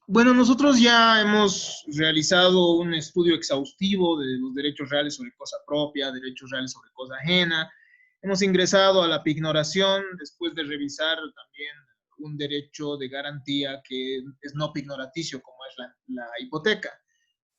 Bueno, nosotros ya hemos realizado un estudio exhaustivo de los derechos reales sobre cosa propia, derechos reales sobre cosa ajena. Hemos ingresado a la pignoración después de revisar también un derecho de garantía que es no pignoraticio, como es la hipoteca.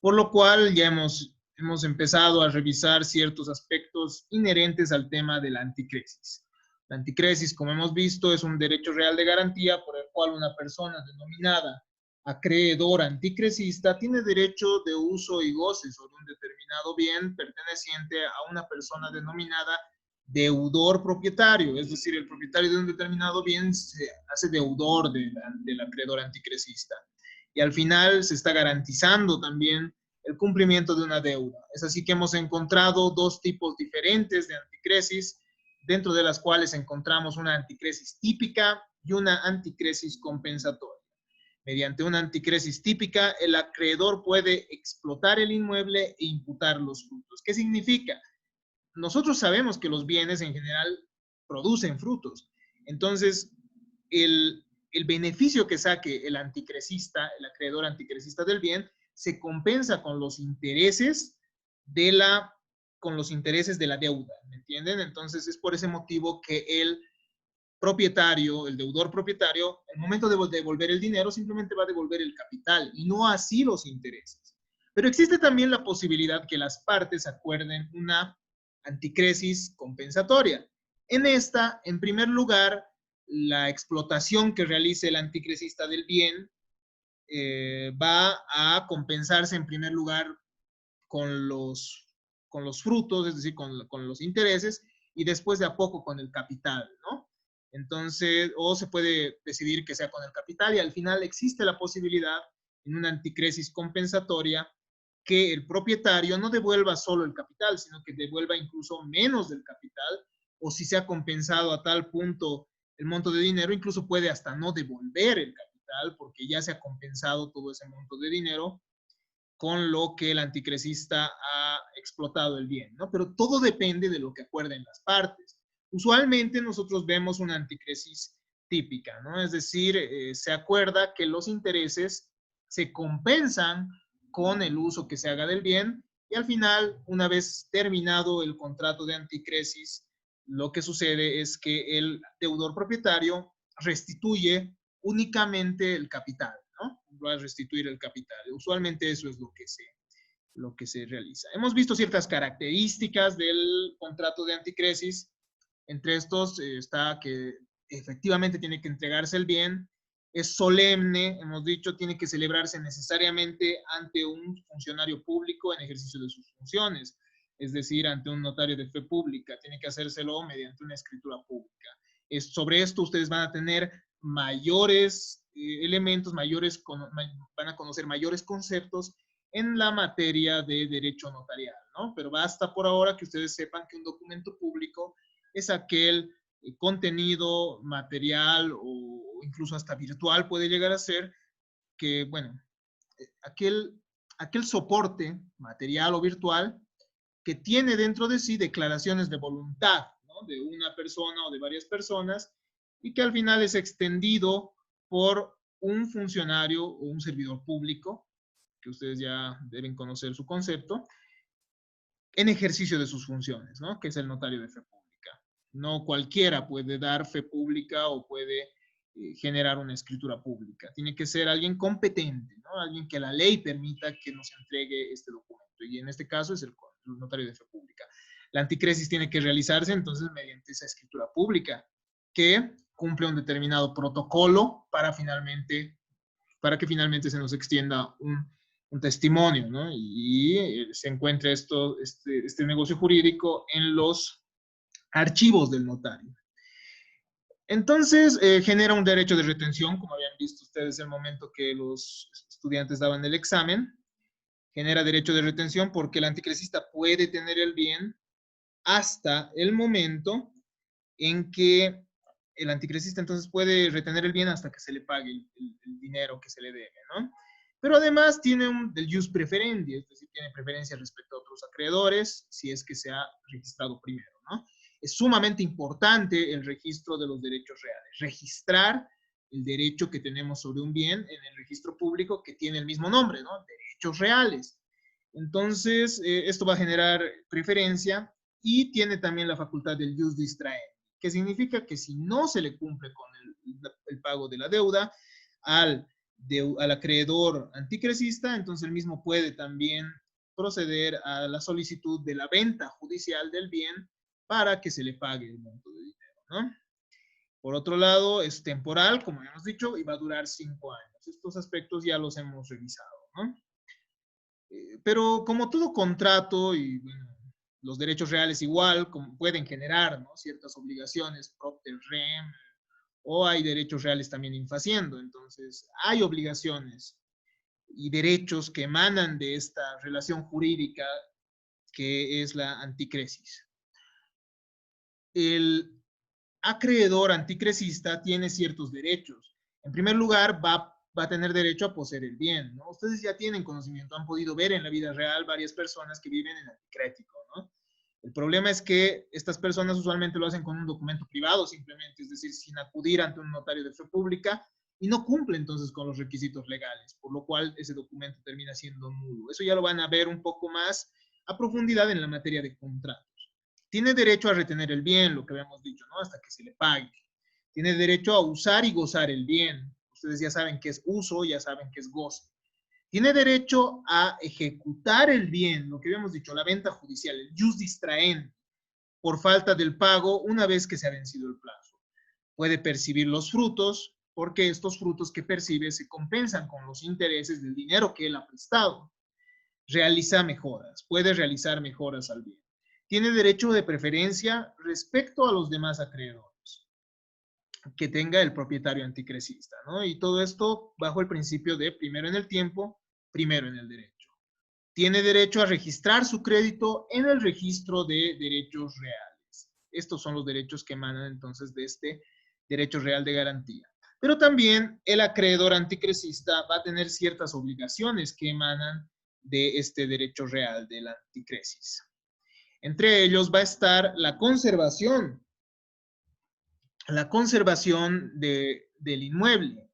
Por lo cual ya hemos empezado a revisar ciertos aspectos inherentes al tema de la anticresis. La anticresis, como hemos visto, es un derecho real de garantía por el cual una persona denominada acreedor anticresista tiene derecho de uso y goce sobre un determinado bien perteneciente a una persona denominada deudor propietario, es decir, el propietario de un determinado bien se hace deudor del acreedor anticresista. Y al final se está garantizando también el cumplimiento de una deuda. Es así que hemos encontrado dos tipos diferentes de anticresis, dentro de las cuales encontramos una anticresis típica y una anticresis compensatoria. Mediante una anticresis típica, el acreedor puede explotar el inmueble e imputar los frutos. ¿Qué significa? Nosotros sabemos que los bienes en general producen frutos. Entonces, el beneficio que saque el anticresista, el acreedor anticresista del bien, se compensa con los intereses de la deuda, ¿me entienden? Entonces es por ese motivo que el propietario, el deudor propietario, al momento de devolver el dinero, simplemente va a devolver el capital y no así los intereses. Pero existe también la posibilidad que las partes acuerden una anticresis compensatoria. En esta, en primer lugar, la explotación que realice el anticresista del bien va a compensarse en primer lugar con con los frutos, es decir, con los intereses, y después de a poco con el capital, ¿no? Entonces, o se puede decidir que sea con el capital y al final existe la posibilidad en una anticresis compensatoria que el propietario no devuelva solo el capital, sino que devuelva incluso menos del capital, o si se ha compensado a tal punto el monto de dinero, incluso puede hasta no devolver el capital porque ya se ha compensado todo ese monto de dinero con lo que el anticresista ha explotado el bien, ¿no? Pero todo depende de lo que acuerden las partes. Usualmente nosotros vemos una anticresis típica, ¿no? Es decir, se acuerda que los intereses se compensan con el uso que se haga del bien y al final, una vez terminado el contrato de anticresis, lo que sucede es que el deudor propietario restituye únicamente el capital, ¿no? Va a restituir el capital. Usualmente eso es lo que se realiza. Hemos visto ciertas características del contrato de anticresis. Entre estos está que efectivamente tiene que entregarse el bien, es solemne, hemos dicho, tiene que celebrarse necesariamente ante un funcionario público en ejercicio de sus funciones, es decir, ante un notario de fe pública, tiene que hacérselo mediante una escritura pública. Sobre esto ustedes van a tener mayores elementos, van a conocer mayores conceptos en la materia de derecho notarial, ¿no? Pero basta por ahora que ustedes sepan que un documento público es aquel contenido material o incluso hasta virtual puede llegar a ser que, bueno, aquel, aquel soporte material o virtual que tiene dentro de sí declaraciones de voluntad, ¿no? De una persona o de varias personas y que al final es extendido por un funcionario o un servidor público, que ustedes ya deben conocer su concepto, en ejercicio de sus funciones, ¿no? Que es el notario de fe pública. No cualquiera puede dar fe pública o puede generar una escritura pública. Tiene que ser alguien competente, ¿no? Alguien que la ley permita que nos entregue este documento. Y en este caso es el notario de fe pública. La anticresis tiene que realizarse entonces mediante esa escritura pública que cumple un determinado protocolo para que finalmente se nos extienda un testimonio, ¿no? Y se encuentra este negocio jurídico en los archivos del notario. Entonces, genera un derecho de retención, como habían visto ustedes el momento que los estudiantes daban el examen. Genera derecho de retención porque el anticresista puede tener el bien hasta el momento en que el anticresista entonces puede retener el bien hasta que se le pague el dinero que se le debe, ¿no? Pero además tiene del jus preferendi, es decir, tiene preferencia respecto a otros acreedores si es que se ha registrado primero, ¿no? Es sumamente importante el registro de los derechos reales. Registrar el derecho que tenemos sobre un bien en el registro público que tiene el mismo nombre, ¿no? Derechos reales. Entonces, esto va a generar preferencia y tiene también la facultad del jus distraendi, que significa que si no se le cumple con el pago de la deuda al acreedor anticresista, entonces el mismo puede también proceder a la solicitud de la venta judicial del bien para que se le pague el monto de dinero, ¿no? Por otro lado, es temporal, como hemos dicho, y va a durar 5 años. Estos aspectos ya los hemos revisado, ¿no? Pero como todo contrato y bueno, los derechos reales igual como pueden generar, ¿no?, ciertas obligaciones propter rem, o hay derechos reales también infaciendo. Entonces, hay obligaciones y derechos que emanan de esta relación jurídica que es la anticresis. El acreedor anticresista tiene ciertos derechos. En primer lugar, va a tener derecho a poseer el bien, ¿no? Ustedes ya tienen conocimiento, han podido ver en la vida real varias personas que viven en anticrético, ¿no? El problema es que estas personas usualmente lo hacen con un documento privado simplemente, es decir, sin acudir ante un notario de fe pública, y no cumple entonces con los requisitos legales, por lo cual ese documento termina siendo nulo. Eso ya lo van a ver un poco más a profundidad en la materia de contratos. Tiene derecho a retener el bien, lo que habíamos dicho, ¿no?, hasta que se le pague. Tiene derecho a usar y gozar el bien. Ustedes ya saben qué es uso, ya saben qué es goce. Tiene derecho a ejecutar el bien, lo que habíamos dicho, la venta judicial, el jus distraendi, por falta del pago una vez que se ha vencido el plazo. Puede percibir los frutos, porque estos frutos que percibe se compensan con los intereses del dinero que él ha prestado. Realiza mejoras, puede realizar mejoras al bien. Tiene derecho de preferencia respecto a los demás acreedores que tenga el propietario anticresista, ¿no? Y todo esto bajo el principio de primero en el tiempo, primero en el derecho. Tiene derecho a registrar su crédito en el registro de derechos reales. Estos son los derechos que emanan entonces de este derecho real de garantía. Pero también el acreedor anticresista va a tener ciertas obligaciones que emanan de este derecho real de la anticresis. Entre ellos va a estar la conservación del inmueble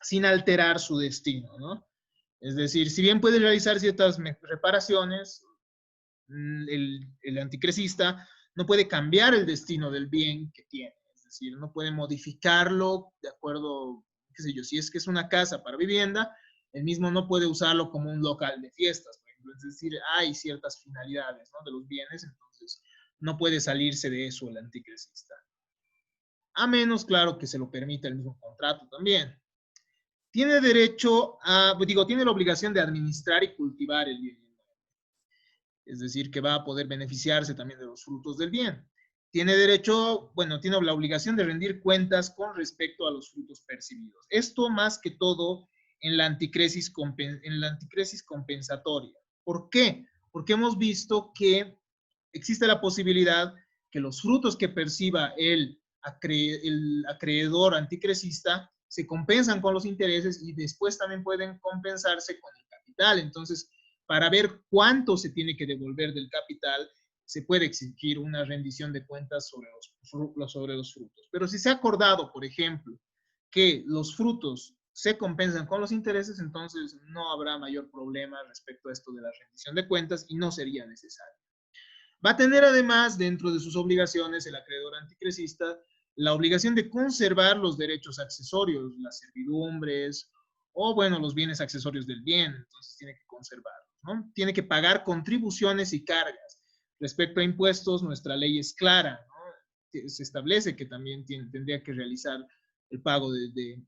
sin alterar su destino, ¿no? Es decir, si bien puede realizar ciertas reparaciones, el anticresista no puede cambiar el destino del bien que tiene, es decir, no puede modificarlo de acuerdo, qué sé yo, si es que es una casa para vivienda, el mismo no puede usarlo como un local de fiestas, por ejemplo. Es decir, hay ciertas finalidades, ¿no?, de los bienes, entonces no puede salirse de eso el anticresista. A menos, claro, que se lo permita el mismo contrato también. Tiene derecho tiene la obligación de administrar y cultivar el bien. Es decir, que va a poder beneficiarse también de los frutos del bien. Tiene derecho, tiene la obligación de rendir cuentas con respecto a los frutos percibidos. Esto más que todo en la anticresis compensatoria. ¿Por qué? Porque hemos visto que existe la posibilidad que los frutos que perciba el acreedor anticresista se compensan con los intereses y después también pueden compensarse con el capital. Entonces, para ver cuánto se tiene que devolver del capital, se puede exigir una rendición de cuentas sobre los frutos. Pero si se ha acordado, por ejemplo, que los frutos se compensan con los intereses, entonces no habrá mayor problema respecto a esto de la rendición de cuentas y no sería necesario. Va a tener además, dentro de sus obligaciones, el acreedor anticresista, la obligación de conservar los derechos accesorios, las servidumbres o, los bienes accesorios del bien, entonces tiene que conservarlos, ¿no? Tiene que pagar contribuciones y cargas. Respecto a impuestos, nuestra ley es clara, ¿no? Se establece que también tendría que realizar el pago de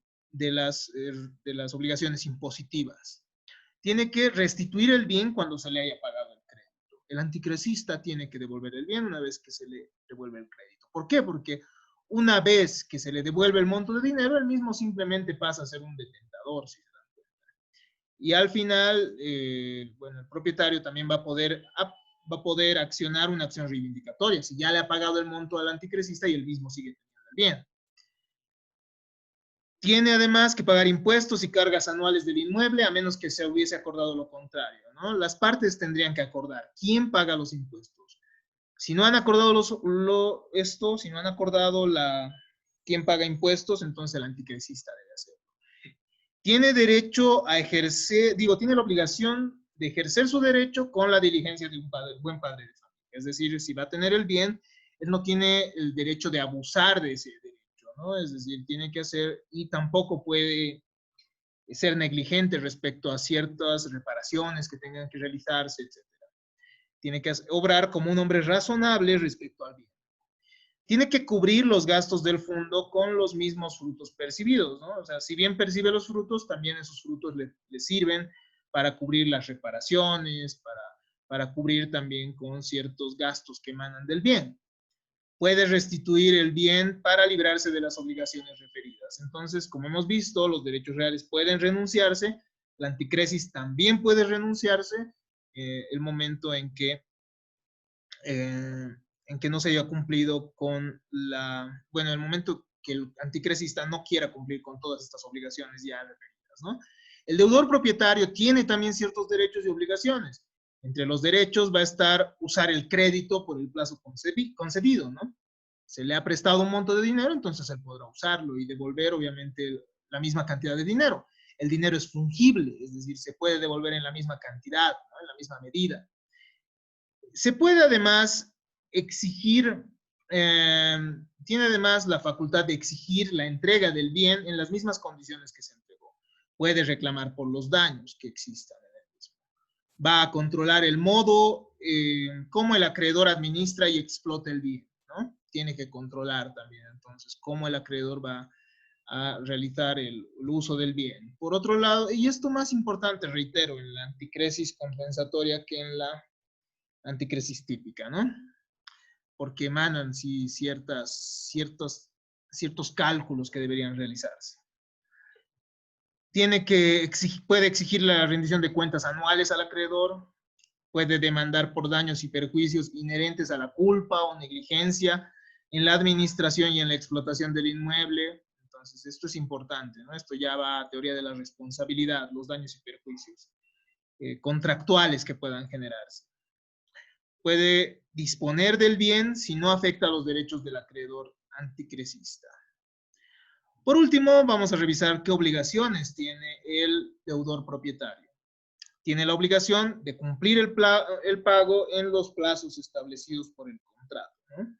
las obligaciones impositivas. Tiene que restituir el bien cuando se le haya pagado el crédito. El anticresista tiene que devolver el bien una vez que se le devuelve el crédito. ¿Por qué? Porque una vez que se le devuelve el monto de dinero, el mismo simplemente pasa a ser un detentador, si se dan cuenta. Y al final, el propietario también va a poder accionar una acción reivindicatoria, si ya le ha pagado el monto al anticresista y el mismo sigue teniendo el bien. Tiene además que pagar impuestos y cargas anuales del inmueble, a menos que se hubiese acordado lo contrario, ¿no? Las partes tendrían que acordar quién paga los impuestos. Si no han acordado si no han acordado ¿quién paga impuestos? Entonces el anticresista debe hacerlo. Tiene derecho a ejercer, tiene la obligación de ejercer su derecho con la diligencia de un buen padre de familia. Es decir, si va a tener el bien, él no tiene el derecho de abusar de ese derecho, ¿no? Es decir, tiene que hacer, y tampoco puede ser negligente respecto a ciertas reparaciones que tengan que realizarse, etc. Tiene que obrar como un hombre razonable respecto al bien. Tiene que cubrir los gastos del fondo con los mismos frutos percibidos, ¿no? O sea, si bien percibe los frutos, también esos frutos le sirven para cubrir las reparaciones, para cubrir también con ciertos gastos que emanan del bien. Puede restituir el bien para librarse de las obligaciones referidas. Entonces, como hemos visto, los derechos reales pueden renunciarse, la anticresis también puede renunciarse el momento en que no se haya cumplido con el momento que el anticresista no quiera cumplir con todas estas obligaciones ya referidas, ¿no? El deudor propietario tiene también ciertos derechos y obligaciones. Entre los derechos va a estar usar el crédito por el plazo concedido, ¿no? Se le ha prestado un monto de dinero, entonces él podrá usarlo y devolver, obviamente, la misma cantidad de dinero. El dinero es fungible, es decir, se puede devolver en la misma cantidad, ¿no? En la misma medida. Se puede además exigir, tiene además la facultad de exigir la entrega del bien en las mismas condiciones que se entregó. Puede reclamar por los daños que existan en el mismo. Va a controlar el modo cómo el acreedor administra y explota el bien, ¿no? Tiene que controlar también, entonces, cómo el acreedor va a realizar el uso del bien. Por otro lado, y esto más importante, reitero, en la anticresis compensatoria que en la anticresis típica, ¿no? Porque emanan sí, ciertos cálculos que deberían realizarse. Puede exigir la rendición de cuentas anuales al acreedor, puede demandar por daños y perjuicios inherentes a la culpa o negligencia en la administración y en la explotación del inmueble. Entonces, esto es importante, ¿no? Esto ya va a teoría de la responsabilidad, los daños y perjuicios contractuales que puedan generarse. Puede disponer del bien si no afecta a los derechos del acreedor anticresista. Por último, vamos a revisar qué obligaciones tiene el deudor propietario. Tiene la obligación de cumplir el pago en los plazos establecidos por el contrato, ¿no?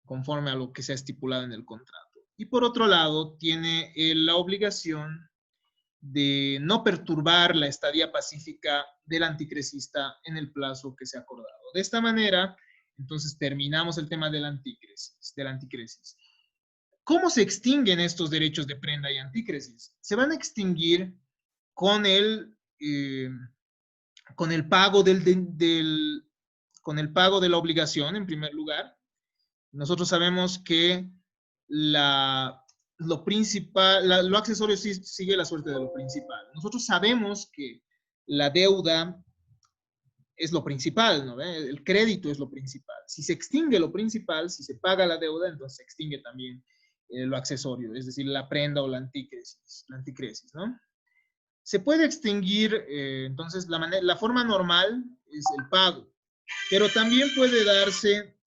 Conforme a lo que se ha estipulado en el contrato. Y por otro lado, tiene la obligación de no perturbar la estadía pacífica del anticresista en el plazo que se ha acordado. De esta manera, entonces terminamos el tema de la anticresis. ¿Cómo se extinguen estos derechos de prenda y anticresis? Se van a extinguir con el pago con el pago de la obligación, en primer lugar. Nosotros sabemos que lo principal, lo accesorio sigue la suerte de lo principal. Nosotros sabemos que la deuda es lo principal, ¿no? El crédito es lo principal. Si se extingue lo principal, si se paga la deuda, entonces se extingue también lo accesorio, es decir, la prenda o la anticresis, ¿no? Se puede extinguir, entonces, la forma normal es el pago, pero también puede darse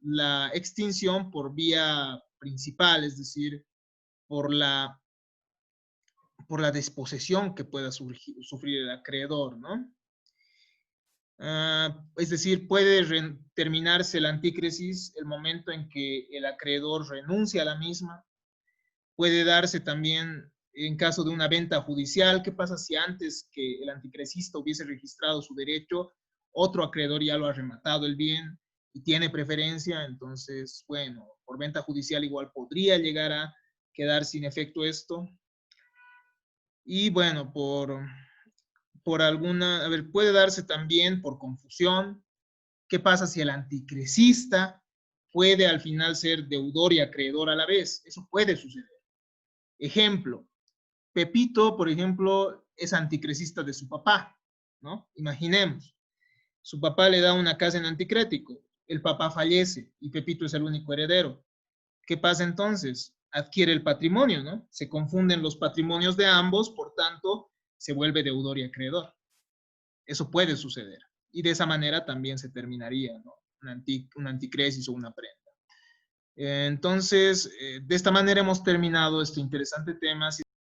la extinción por vía principal, es decir, por la desposesión que pueda sufrir el acreedor, ¿no? Es decir, puede terminarse la anticresis el momento en que el acreedor renuncia a la misma. Puede darse también en caso de una venta judicial. ¿Qué pasa si antes que el anticresista hubiese registrado su derecho, otro acreedor ya lo ha rematado el bien y tiene preferencia? Entonces, bueno, por venta judicial igual podría llegar a quedar sin efecto esto. Y bueno, puede darse también por confusión. ¿Qué pasa si el anticresista puede al final ser deudor y acreedor a la vez? Eso puede suceder. Ejemplo, Pepito, por ejemplo, es anticresista de su papá, ¿no? Imaginemos, su papá le da una casa en anticrético, el papá fallece y Pepito es el único heredero. ¿Qué pasa entonces? Adquiere el patrimonio, ¿no? Se confunden los patrimonios de ambos, por tanto, se vuelve deudor y acreedor. Eso puede suceder. Y de esa manera también se terminaría, ¿no? Una anticresis o una prenda. Entonces, de esta manera hemos terminado este interesante tema.